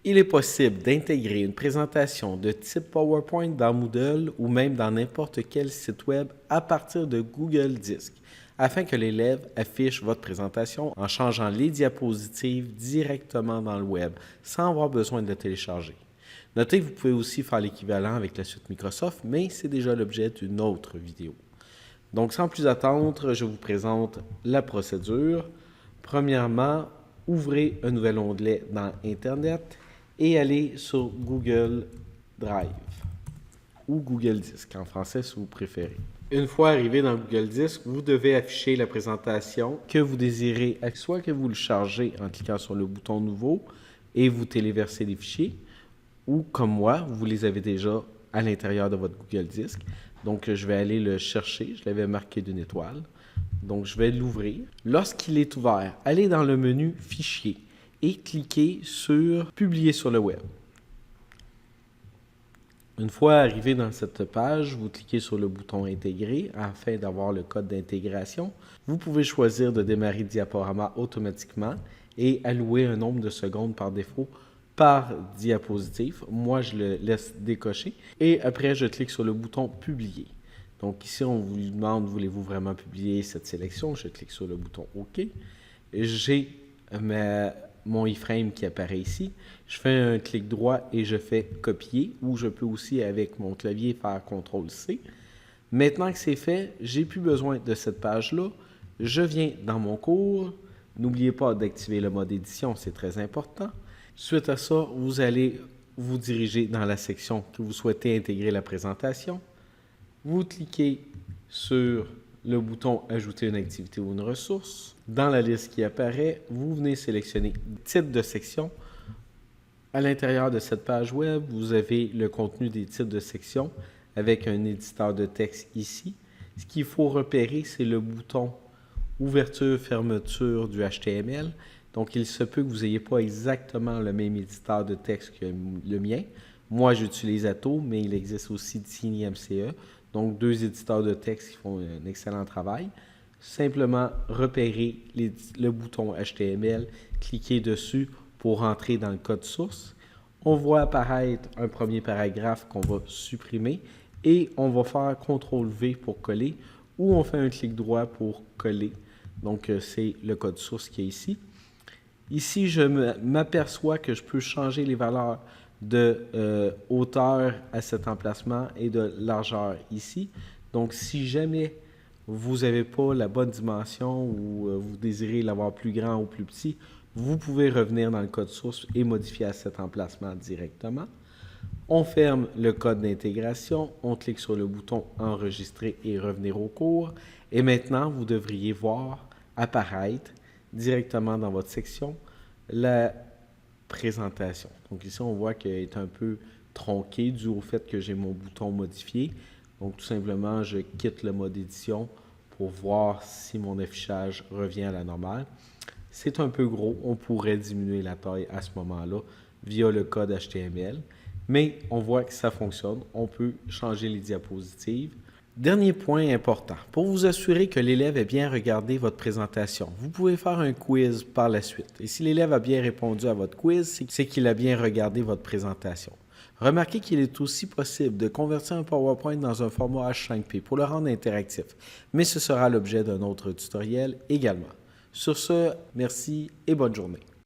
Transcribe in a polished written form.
Il est possible d'intégrer une présentation de type PowerPoint dans Moodle ou même dans n'importe quel site web à partir de Google Disc, afin que l'élève affiche votre présentation en changeant les diapositives directement dans le web, sans avoir besoin de le télécharger. Notez que vous pouvez aussi faire l'équivalent avec la suite Microsoft, mais c'est déjà l'objet d'une autre vidéo. Donc, sans plus attendre, je vous présente la procédure. Premièrement, ouvrez un nouvel onglet dans Internet et allez sur Google Drive ou Google Disc, en français si vous préférez. Une fois arrivé dans Google Disc, vous devez afficher la présentation que vous désirez, soit que vous le chargez en cliquant sur le bouton Nouveau et vous téléversez les fichiers, ou comme moi, vous les avez déjà à l'intérieur de votre Google Disc. Donc, je vais aller le chercher. Je l'avais marqué d'une étoile. Donc, je vais l'ouvrir. Lorsqu'il est ouvert, allez dans le menu Fichier et cliquez sur Publier sur le web. Une fois arrivé dans cette page, vous cliquez sur le bouton Intégrer afin d'avoir le code d'intégration. Vous pouvez choisir de démarrer le diaporama automatiquement et allouer un nombre de secondes par défaut par diapositive. Moi, je le laisse décocher. Et après, je clique sur le bouton Publier. Donc ici, on vous demande, voulez-vous vraiment publier cette sélection? Je clique sur le bouton OK. J'ai mon iframe qui apparaît ici. Je fais un clic droit et je fais copier, ou je peux aussi, avec mon clavier, faire CTRL-C. Maintenant que c'est fait, j'ai plus besoin de cette page-là. Je viens dans mon cours. N'oubliez pas d'activer le mode édition, c'est très important. Suite à ça, vous allez vous diriger dans la section que vous souhaitez intégrer la présentation. Vous cliquez sur le bouton « Ajouter une activité ou une ressource ». Dans la liste qui apparaît, vous venez sélectionner « Titre de section ». À l'intérieur de cette page web, vous avez le contenu des titres de section avec un éditeur de texte ici. Ce qu'il faut repérer, c'est le bouton « Ouverture, fermeture » du HTML. Donc, il se peut que vous n'ayez pas exactement le même éditeur de texte que le mien. Moi, j'utilise Atto, mais il existe aussi TinyMCE. Donc, deux éditeurs de texte qui font un excellent travail. Simplement, repérez le bouton HTML, cliquez dessus pour entrer dans le code source. On voit apparaître un premier paragraphe qu'on va supprimer et on va faire CTRL-V pour coller ou on fait un clic droit pour coller. Donc, c'est le code source qui est ici. Ici, je m'aperçois que je peux changer les valeurs de hauteur à cet emplacement et de largeur ici. Donc, si jamais vous n'avez pas la bonne dimension ou vous désirez l'avoir plus grand ou plus petit, vous pouvez revenir dans le code source et modifier à cet emplacement directement. On ferme le code d'intégration, on clique sur le bouton « Enregistrer » et « Revenir au cours ». Et maintenant, vous devriez voir apparaître directement dans votre section la présentation. Donc ici, on voit qu'elle est un peu tronquée dû au fait que j'ai mon bouton modifié. Donc tout simplement, je quitte le mode édition pour voir si mon affichage revient à la normale. C'est un peu gros, on pourrait diminuer la taille à ce moment-là via le code HTML, mais on voit que ça fonctionne. On peut changer les diapositives. Dernier point important, pour vous assurer que l'élève ait bien regardé votre présentation, vous pouvez faire un quiz par la suite. Et si l'élève a bien répondu à votre quiz, c'est qu'il a bien regardé votre présentation. Remarquez qu'il est aussi possible de convertir un PowerPoint dans un format H5P pour le rendre interactif, mais ce sera l'objet d'un autre tutoriel également. Sur ce, merci et bonne journée.